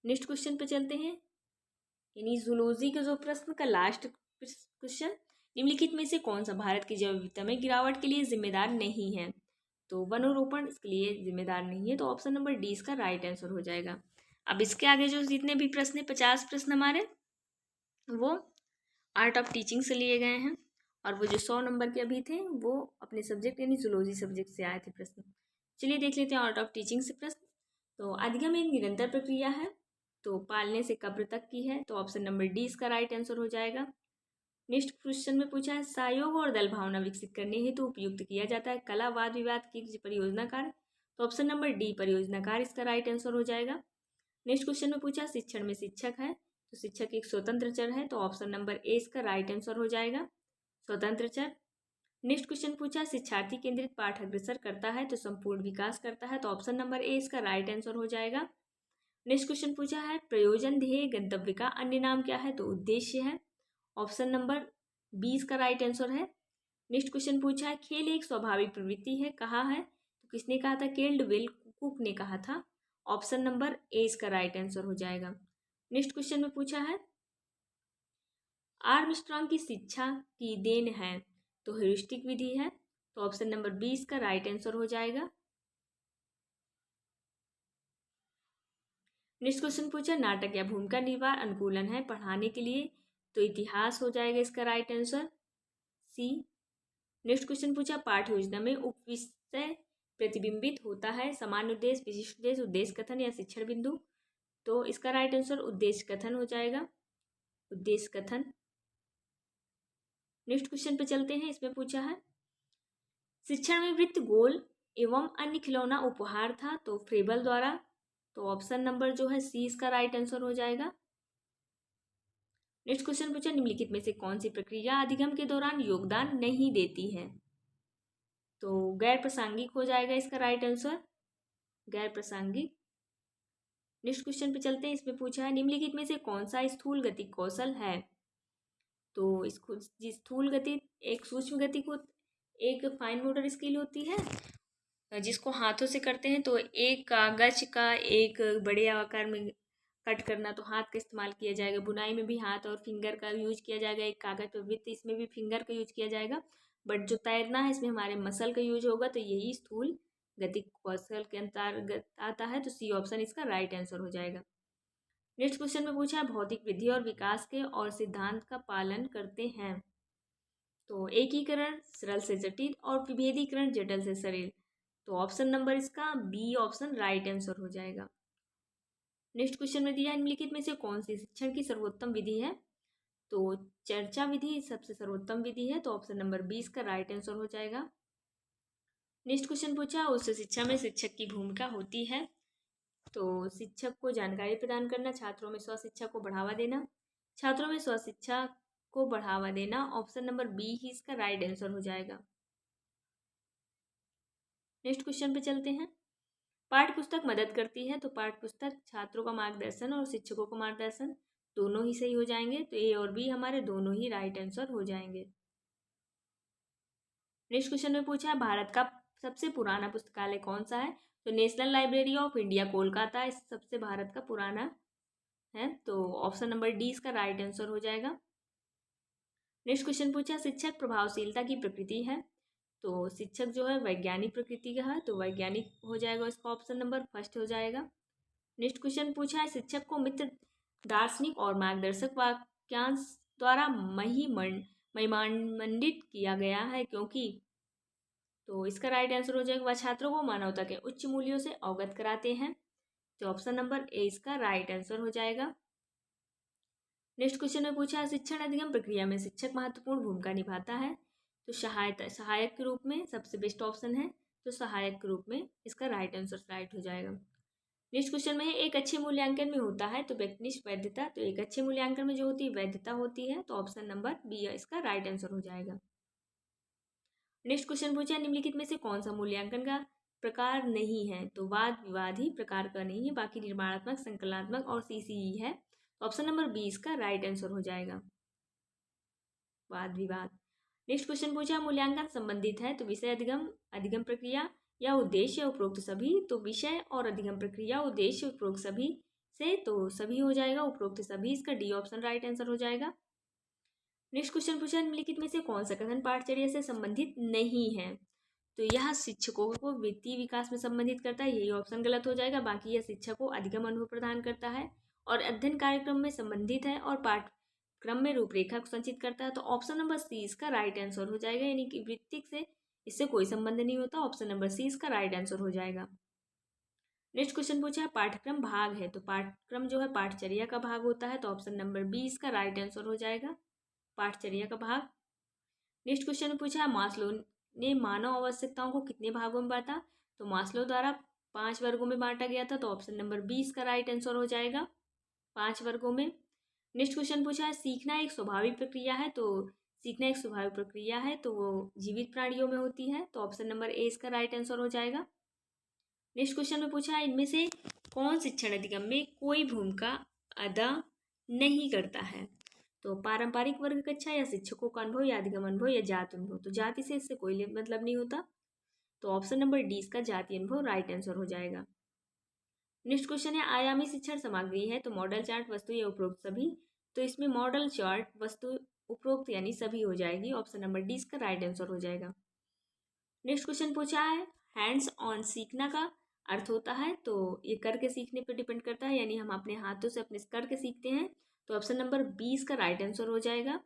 नेक्स्ट क्वेश्चन पे चलते हैं, यानी जूलॉजी का जो प्रश्न का लास्ट क्वेश्चन, निम्नलिखित में से कौन सा भारत की जैव विविधता में गिरावट के लिए जिम्मेदार नहीं है? तो वनोरोपण इसके लिए जिम्मेदार नहीं है। तो ऑप्शन नंबर डी इसका राइट आंसर हो जाएगा। अब इसके आगे जो जितने भी प्रश्न 50 प्रश्न हमारे वो आर्ट ऑफ टीचिंग से लिए गए हैं, और वो जो 100 नंबर के अभी थे वो अपने सब्जेक्ट यानी जूलॉजी सब्जेक्ट से आए थे प्रश्न। चलिए देख लेते हैं आर्ट ऑफ टीचिंग से प्रश्न। तो अधिगम एक निरंतर प्रक्रिया है, तो पालने से कब्र तक की है। तो ऑप्शन नंबर डी इसका राइट आंसर हो जाएगा। नेक्स्ट क्वेश्चन में पूछा है, सहयोग और दल भावना विकसित करने हेतु उपयुक्त किया जाता है कला वाद विवाद की परियोजना कार्य। तो ऑप्शन नंबर डी परियोजना कार्य इसका राइट आंसर हो जाएगा। नेक्स्ट क्वेश्चन में पूछा, शिक्षण में शिक्षक है तो शिक्षक एक स्वतंत्र चर है। तो ऑप्शन नंबर ए इसका राइट आंसर हो जाएगा, स्वतंत्र चर। नेक्स्ट क्वेश्चन पूछा, शिक्षार्थी केंद्रित पाठ अग्रसर करता है तो संपूर्ण विकास करता है। तो ऑप्शन नंबर ए इसका राइट आंसर हो जाएगा। नेक्स्ट क्वेश्चन पूछा है, प्रयोजन ध्येय गंतव्य का अन्य नाम क्या है? तो उद्देश्य है। ऑप्शन नंबर 20 का राइट आंसर है। नेक्स्ट क्वेश्चन पूछा है, खेल एक स्वाभाविक प्रवृत्ति है, कहा है? तो किसने कहा था? केल्डवेल कुक ने कहा था। ऑप्शन नंबर ए इसका राइट आंसर हो जाएगा। नेक्स्ट क्वेश्चन में पूछा है, आर्मस्ट्रांग की शिक्षा की देन है, तो ह्यूरिस्टिक विधि है, तो ऑप्शन नंबर बी इसका राइट आंसर हो जाएगा। नेक्स्ट क्वेश्चन पूछा, नाटक या भूमिका निर्वाह अनुकूलन है पढ़ाने के लिए, तो इतिहास हो जाएगा इसका राइट आंसर, सी। नेक्स्ट क्वेश्चन पूछा, पाठ्य योजना में उपविषय प्रतिबिंबित होता है, सामान्य उद्देश्य, विशिष्ट उद्देश्य, उद्देश्य कथन या शिक्षण बिंदु, तो इसका राइट आंसर उद्देश्य कथन हो जाएगा, उद्देश्य कथन। नेक्स्ट क्वेश्चन पे चलते हैं। इसमें पूछा है, शिक्षण में वृत्त, गोल एवं अन्य खिलौना उपहार था, तो फ्रेबल द्वारा, तो ऑप्शन नंबर जो है सी इसका राइट आंसर हो जाएगा। नेक्स्ट क्वेश्चन पूछा, निम्नलिखित में से कौन सी प्रक्रिया अधिगम के दौरान योगदान नहीं देती है, तो गैर प्रासंगिक हो जाएगा इसका राइट आंसर, गैर प्रासंगिक। नेक्स्ट क्वेश्चन पे चलते हैं। इसमें पूछा है, निम्नलिखित में से कौन सा स्थूल गति कौशल है, तो इसको जिस स्थूल गति एक सूक्ष्म गति को एक फाइन मोटर स्किल होती है जिसको हाथों से करते हैं, तो एक कागज का एक बड़े आकार में कट करना, तो हाथ का इस्तेमाल किया जाएगा। बुनाई में भी हाथ और फिंगर का यूज किया जाएगा। एक कागज पर वृत्त, इसमें भी फिंगर का यूज किया जाएगा। बट जो तैरना है इसमें हमारे मसल का यूज होगा, तो यही स्थूल गति कौशल के अंतर्गत आता है, तो सी ऑप्शन इसका राइट आंसर हो जाएगा। नेक्स्ट क्वेश्चन में पूछा है, भौतिक वृद्धि और विकास के और सिद्धांत का पालन करते हैं, तो एकीकरण सरल से जटिल और विभेदीकरण जटिल से सरल, तो ऑप्शन नंबर इसका बी ऑप्शन राइट आंसर हो जाएगा। नेक्स्ट क्वेश्चन में दिया, निम्नलिखित में से कौन सी शिक्षण की सर्वोत्तम विधि है, तो चर्चा विधि सबसे सर्वोत्तम विधि है, तो ऑप्शन नंबर 20 का राइट आंसर हो जाएगा। नेक्स्ट क्वेश्चन पूछा, उच्च शिक्षा में शिक्षक की भूमिका होती है, तो शिक्षक को जानकारी प्रदान करना, छात्रों में स्वशिक्षा को बढ़ावा देना, छात्रों में स्वशिक्षा को बढ़ावा देना, ऑप्शन नंबर बी ही इसका राइट आंसर हो जाएगा। नेक्स्ट क्वेश्चन पे चलते हैं। पाठ्य पुस्तक मदद करती है, तो पाठ्य पुस्तक छात्रों का मार्गदर्शन और शिक्षकों का मार्गदर्शन दोनों ही सही हो जाएंगे, तो ए और बी हमारे दोनों ही राइट आंसर हो जाएंगे। नेक्स्ट क्वेश्चन में पूछा है, भारत का सबसे पुराना पुस्तकालय कौन सा है, तो national library of India Kolkata इस सबसे भारत का पुराना है, तो ऑप्शन नंबर डी इसका राइट आंसर हो जाएगा। नेक्स्ट क्वेश्चन पूछा, शिक्षक प्रभावशीलता की प्रकृति है, तो शिक्षक जो है वैज्ञानिक प्रकृति का है, तो वैज्ञानिक हो जाएगा, इसका ऑप्शन नंबर फर्स्ट हो जाएगा। नेक्स्ट क्वेश्चन पूछा है, शिक्षक को मित्र, दार्शनिक और मार्गदर्शक वाक्यांश द्वारा महिमान्वित किया गया है, क्योंकि, तो इसका राइट आंसर हो जाएगा, वह छात्रों को मानवता के उच्च मूल्यों से अवगत कराते हैं, तो ऑप्शन नंबर ए इसका राइट आंसर हो जाएगा। नेक्स्ट क्वेश्चन में पूछा है, शिक्षण अधिगम प्रक्रिया में शिक्षक महत्वपूर्ण भूमिका निभाता है, तो सहायक के रूप में सबसे बेस्ट ऑप्शन है, तो सहायक के रूप में इसका राइट आंसर राइट हो जाएगा। नेक्स्ट क्वेश्चन में है, एक अच्छे मूल्यांकन में होता है, तो व्यक्तिनिष्ठ वैधता, तो एक अच्छे मूल्यांकन में जो होती है वैधता होती है, तो ऑप्शन नंबर बी इसका राइट आंसर हो जाएगा। नेक्स्ट क्वेश्चन पूछा, निम्नलिखित में से कौन सा मूल्यांकन का प्रकार नहीं है, तो वाद विवाद ही प्रकार का नहीं है, बाकी निर्माणात्मक, संकलनात्मक और सीसीई है, ऑप्शन नंबर बी इसका राइट आंसर हो जाएगा, वाद विवाद। नेक्स्ट क्वेश्चन पूछा, मूल्यांकन संबंधित है, तो विषय अधिगम, अधिगम प्रक्रिया या उद्देश्य उपरोक्त सभी, तो विषय और अधिगम प्रक्रिया, उद्देश्य उपरोक्त सभी से, तो सभी हो जाएगा, उपरोक्त सभी, इसका डी ऑप्शन राइट आंसर हो जाएगा। नेक्स्ट क्वेश्चन पूछा, निम्नलिखित में से कौन सा कथन पाठचर्या से संबंधित नहीं है, तो यह शिक्षकों को वित्तीय विकास में संबंधित करता है, यही ऑप्शन गलत हो जाएगा। बाकी यह शिक्षक को अधिगम अनुभव प्रदान करता है और अध्ययन कार्यक्रम में संबंधित है और पाठ्यक्रम में रूपरेखा को संचित करता है, तो ऑप्शन नंबर सी इसका राइट आंसर हो जाएगा, यानी कि वृत्तिक से इससे कोई संबंध नहीं होता, ऑप्शन नंबर सी इसका राइट आंसर हो जाएगा। नेक्स्ट क्वेश्चन पूछा है, पाठ्यक्रम भाग है, तो पाठ्यक्रम जो है पाठचर्या का भाग होता है, तो ऑप्शन नंबर बी इसका राइट आंसर हो जाएगा, पाठचर्या का भाग। नेक्स्ट क्वेश्चन में पूछा है, मास्लो ने मानव आवश्यकताओं को कितने भागों में बांटा, तो मास्लो द्वारा 5 वर्गों में बांटा गया था, तो ऑप्शन नंबर बी इसका राइट आंसर हो जाएगा, 5 वर्गों में। नेक्स्ट क्वेश्चन पूछा है, सीखना एक स्वाभाविक प्रक्रिया है, तो सीखना एक स्वाभाविक प्रक्रिया है, तो वो जीवित प्राणियों में होती है, तो ऑप्शन नंबर ए इसका राइट आंसर हो जाएगा। नेक्स्ट क्वेश्चन में पूछा है, इनमें से कौन शिक्षण अधिगम में कोई भूमिका अदा नहीं करता है, तो पारंपरिक वर्ग कक्षा या शिक्षकों का अनुभव या अधिगम अनुभव या जाति अनुभव, तो जाति से इससे कोई मतलब नहीं होता, तो ऑप्शन नंबर डी इसका जाति अनुभव राइट आंसर हो जाएगा। नेक्स्ट क्वेश्चन है आयामी शिक्षण सामग्री है तो मॉडल चार्ट वस्तु या उपरोक्त सभी, तो इसमें मॉडल चार्ट वस्तु उपरोक्त यानी सभी हो जाएगी, ऑप्शन नंबर डी इसका राइट आंसर हो जाएगा। नेक्स्ट क्वेश्चन पूछा है हैंड्स ऑन सीखना का अर्थ होता है, तो ये करके सीखने पर डिपेंड करता है, यानी हम अपने हाथों से अपने करके सीखते हैं, तो ऑप्शन नंबर 20 का राइट आंसर हो जाएगा।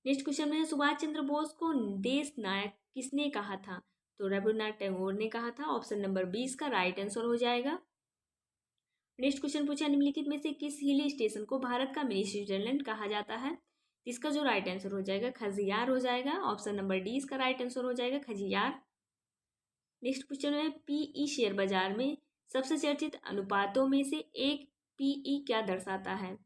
नेक्स्ट क्वेश्चन में है सुभाष चंद्र बोस को देश नायक किसने कहा था, तो रविन्द्रनाथ टैगोर ने कहा था, ऑप्शन नंबर 20 का राइट आंसर हो जाएगा। नेक्स्ट क्वेश्चन पूछा निम्नलिखित में से किस हिल स्टेशन को भारत का मिनी स्विट्जरलैंड कहा जाता है, इसका जो राइट आंसर हो जाएगा खजियार हो जाएगा, ऑप्शन नंबर डी इसका राइट आंसर हो जाएगा खजियार। नेक्स्ट क्वेश्चन है पीई शेयर बाजार में सबसे चर्चित अनुपातों में से एक पीई क्या दर्शाता है,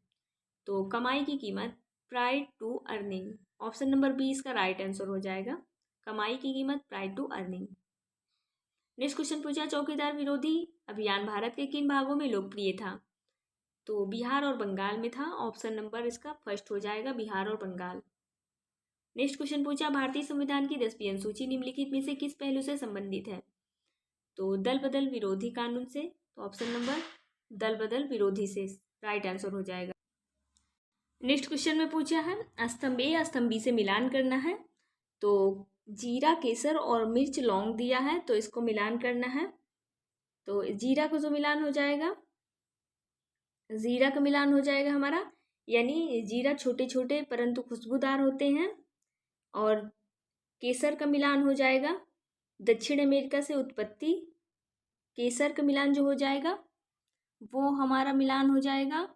तो कमाई की कीमत price to earning, option number B इसका राइट आंसर हो जाएगा कमाई की कीमत price to earning. Next question पूछा चौकीदार विरोधी अभियान भारत के किन भागों में लोकप्रिय था, तो बिहार और बंगाल में था, ऑप्शन नंबर इसका फर्स्ट हो जाएगा बिहार और बंगाल। नेक्स्ट क्वेश्चन पूछा भारतीय संविधान की 10वीं अनुसूची निम्नलिखित में से किस पहलू से संबंधित है, तो दल बदल विरोधी कानून से, तो ऑप्शन नंबर दल बदल विरोधी से राइट आंसर हो जाएगा। नेक्स्ट क्वेश्चन में पूछा है स्तंभ ए स्तंभ बी से मिलान करना है, तो जीरा केसर और मिर्च लौंग दिया है, तो इसको मिलान करना है, तो जीरा को जो मिलान हो जाएगा जीरा का मिलान हो जाएगा हमारा, यानी जीरा छोटे छोटे परंतु खुशबूदार होते हैं, और केसर का मिलान हो जाएगा दक्षिण अमेरिका से उत्पत्ति, केसर का मिलान जो हो जाएगा वो हमारा मिलान हो जाएगा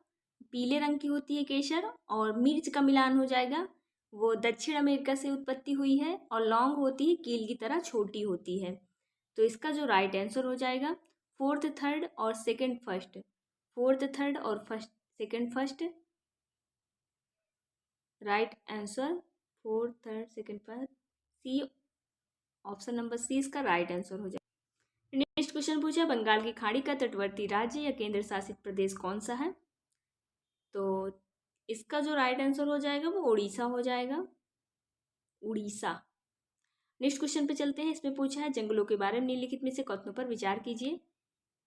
पीले रंग की होती है केसर, और मिर्च का मिलान हो जाएगा वो दक्षिण अमेरिका से उत्पत्ति हुई है, और लौंग होती है कील की तरह छोटी होती है, तो इसका जो राइट आंसर हो जाएगा फोर्थ थर्ड और सेकंड फर्स्ट, फोर्थ थर्ड और first second first, right answer fourth third second first, C, option number C इसका राइट आंसर हो जाएगा। नेक्स्ट क्वेश्चन पूछा बंगाल की खाड़ी का तटवर्ती राज्य या केंद्र शासित प्रदेश कौन सा है, तो इसका जो राइट आंसर हो जाएगा वो उड़ीसा हो जाएगा, उड़ीसा। नेक्स्ट क्वेश्चन पे चलते हैं, इसमें पूछा है जंगलों के बारे में निम्नलिखित में से कथनों पर विचार कीजिए,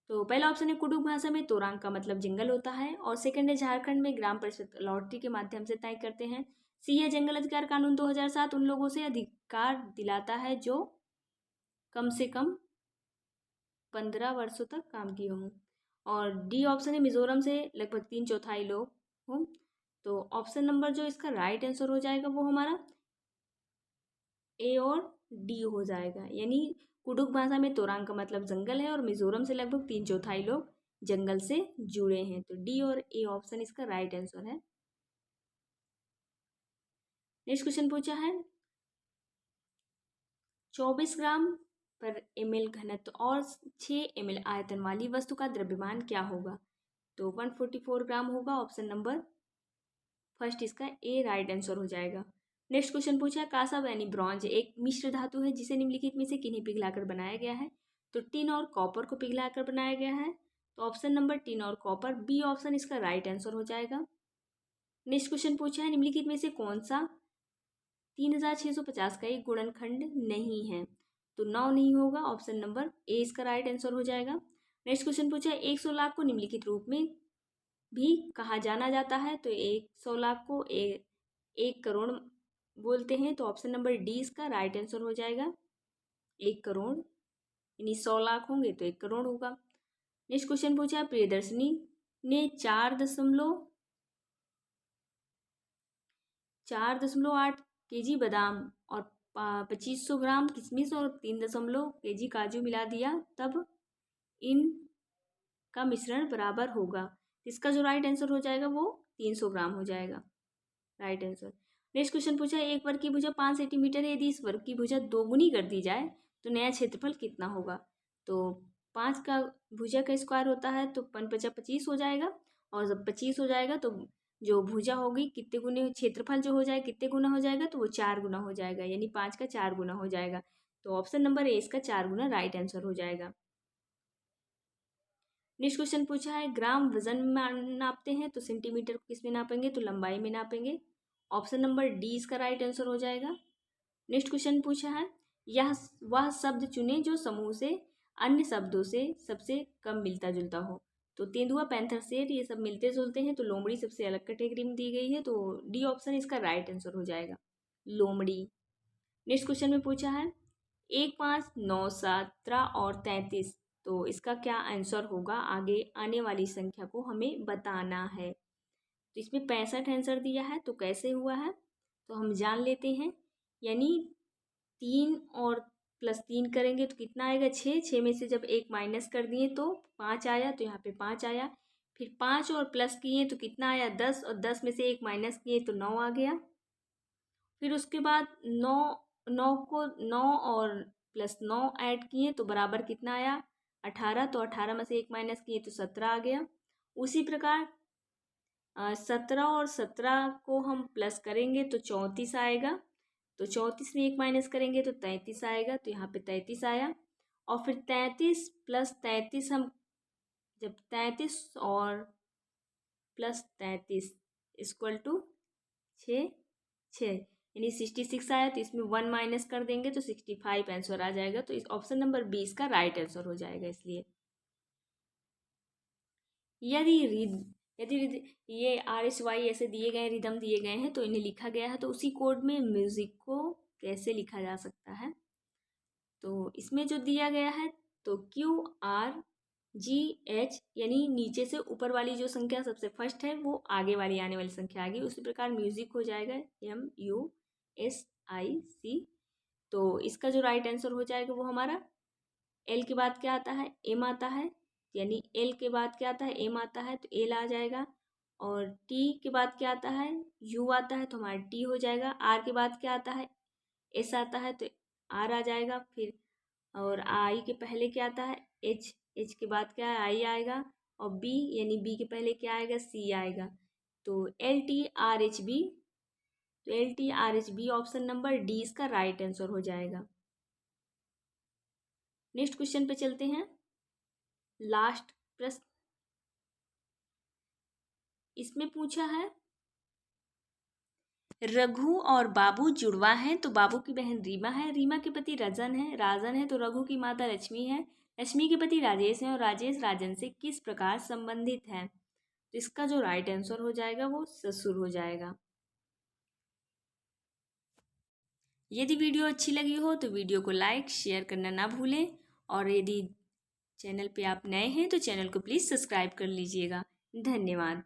तो पहला ऑप्शन है कुडुख भाषा में तोरांग का मतलब जंगल होता है, और सेकंड है झारखंड में ग्राम परिषद लॉटरी के माध्यम से तय करते हैं, सी है जंगल अधिकार कानून 2007 उन लोगों से अधिकार दिलाता है जो कम से कम 15 वर्षों तक काम किए हों, और डी ऑप्शन है मिजोरम से लगभग 3/4 लोग हों, तो ऑप्शन नंबर जो इसका राइट आंसर हो जाएगा वो हमारा ए और डी हो जाएगा, यानी कुडुख भाषा में तोरांग का मतलब जंगल है, और मिजोरम से लगभग 3/4 लोग जंगल से जुड़े हैं, तो डी और ए ऑप्शन इसका राइट आंसर है। नेक्स्ट क्वेश्चन पूछा है 24 ग्राम पर ml घनत्व और 6 ml आयतन वाली वस्तु का द्रव्यमान क्या होगा, तो 144 ग्राम होगा, ऑप्शन नंबर फर्स्ट इसका ए राइट आंसर हो जाएगा। नेक्स्ट क्वेश्चन पूछा है कांसा यानी ब्रॉन्ज एक मिश्र धातु है जिसे निम्नलिखित में से किन्हें पिघलाकर बनाया गया है, तो टिन और कॉपर को पिघलाकर बनाया गया है, तो ऑप्शन नंबर टिन और कॉपर, बी ऑप्शन इसका राइट आंसर हो जाएगा। नेक्स्ट क्वेश्चन पूछा है निम्नलिखित में से कौन सा 3650 का एक गुणनखंड नहीं है, तो 9 नहीं होगा, ऑप्शन नंबर ए इसका राइट आंसर हो जाएगा। नेक्स्ट क्वेश्चन पूछा है 100 लाख को निम्नलिखित रूप में भी कहा जाना जाता है, तो 100 लाख को 1 करोड़ बोलते हैं, तो ऑप्शन नंबर डी इसका राइट आंसर हो जाएगा 1 करोड़, यानी 100 लाख होंगे तो 1 करोड़ होगा। नेक्स्ट क्वेश्चन पूछा है प्रियदर्शनी ने 4.8 केजी बादाम और 2500 ग्राम किशमिश और 3 केजी काजू मिला दिया, तब इन का मिश्रण बराबर होगा, इसका जो राइट आंसर हो जाएगा वो 300 ग्राम हो जाएगा, राइट आंसर। नेक्स्ट क्वेश्चन पूछा है एक वर्ग की भुजा 5 सेंटीमीटर है, यदि इस वर्ग की भुजा दोगुनी कर दी जाए तो नया क्षेत्रफल कितना होगा, तो 5 का भुजा का स्क्वायर होता है तो 5×5 हो जाएगा, और जब 25 हो जाएगा तो जो भुजा होगी कितने गुने क्षेत्रफल जो हो जाए कितने गुना हो जाएगा, तो वो 4 गुना हो जाएगा, यानी 5 का 4 गुना हो जाएगा, तो ऑप्शन नंबर ए इसका 4 गुना राइट आंसर हो जाएगा। नेक्स्ट क्वेश्चन पूछा है ग्राम वजन में नापते हैं तो सेंटीमीटर को किस में नापेंगे, तो लंबाई में नापेंगे। ऑप्शन नंबर डी इसका राइट आंसर हो जाएगा। नेक्स्ट क्वेश्चन पूछा है यह वह शब्द चुने जो समूह से अन्य शब्दों से सबसे कम मिलता जुलता हो। तो तेंदुआ, पैंथर, शेर ये सब मिलते जुलते हैं, तो लोमड़ी सबसे अलग कैटेगरी में दी गई है, तो डी ऑप्शन इसका राइट आंसर हो जाएगा, लोमड़ी। नेक्स्ट क्वेश्चन में पूछा है 1, 5, 9, 17 और 33, तो इसका क्या आंसर होगा, आगे आने वाली संख्या को हमें बताना है। तो इसमें 65 आंसर दिया है, तो कैसे हुआ है तो हम जान लेते हैं। यानी 3 और +3 करेंगे तो कितना आएगा, 6। 6 में से जब 1 माइनस कर दिए तो 5 आया, तो यहाँ पे 5 आया। फिर 5 और प्लस किए तो कितना आया, 10, और 10 में से 1 माइनस किए तो 9 आ गया। फिर उसके बाद 9 9 को 9 और +9 ऐड किए तो बराबर कितना आया, 18। तो 18 में से 1 माइनस किए तो 17 आ गया। उसी प्रकार 17 और 17 को हम प्लस करेंगे तो 34 आएगा। तो 34 में 1 माइनस करेंगे तो 33 आएगा, तो यहाँ पे 33 आया। और फिर 33 + 33 हम जब 33 और +33 = 6 6 यानी 66 आया, तो इसमें 1 माइनस कर देंगे तो 65 आंसर आ जाएगा। तो इस ऑप्शन नंबर 20 का राइट आंसर हो जाएगा। इसलिए यदि ये RSY ऐसे दिए गए रिदम दिए गए हैं तो इन्हें लिखा गया है, तो उसी कोड में म्यूजिक को कैसे लिखा जा सकता है। तो इसमें जो दिया गया है तो QRGH यानी नीचे से ऊपर वाली जो संख्या सबसे फर्स्ट है वो आगे वाली आने वाली संख्या आ गई। उसी प्रकार म्यूजिक हो जाएगा MUSIC। तो इसका जो राइट आंसर हो जाएगा वो हमारा L के बाद क्या आता है, M आता है। यानी L के बाद क्या आता है, M आता है, तो L आ जाएगा। और T के बाद क्या आता है, U आता है, तो हमारा T हो जाएगा। R के बाद क्या आता है, S आता है, तो R आ जाएगा। फिर और I के पहले क्या आता है, H। H के बाद क्या है, I आएगा। और B यानी B के पहले क्या आएगा, C आएगा। तो LTRHB, तो LTRHB ऑप्शन नंबर डी इसका राइट आंसर हो जाएगा। नेक्स्ट क्वेश्चन पे चलते हैं। लास्ट प्रश्न इसमें पूछा है रघु और बाबू जुड़वा हैं, तो बाबू की बहन रीमा है, रीमा के पति राजन है, तो रघु की माता लक्ष्मी है, लक्ष्मी के पति राजेश हैं, और राजेश राजन से किस प्रकार संबंधित है। तो इसका जो राइट आंसर हो जाएगा वो ससुर हो जाएगा। यदि वीडियो अच्छी लगी हो तो वीडियो को लाइक शेयर करना ना भूलें, और यदि चैनल पे आप नए हैं तो चैनल को प्लीज़ सब्सक्राइब कर लीजिएगा। धन्यवाद।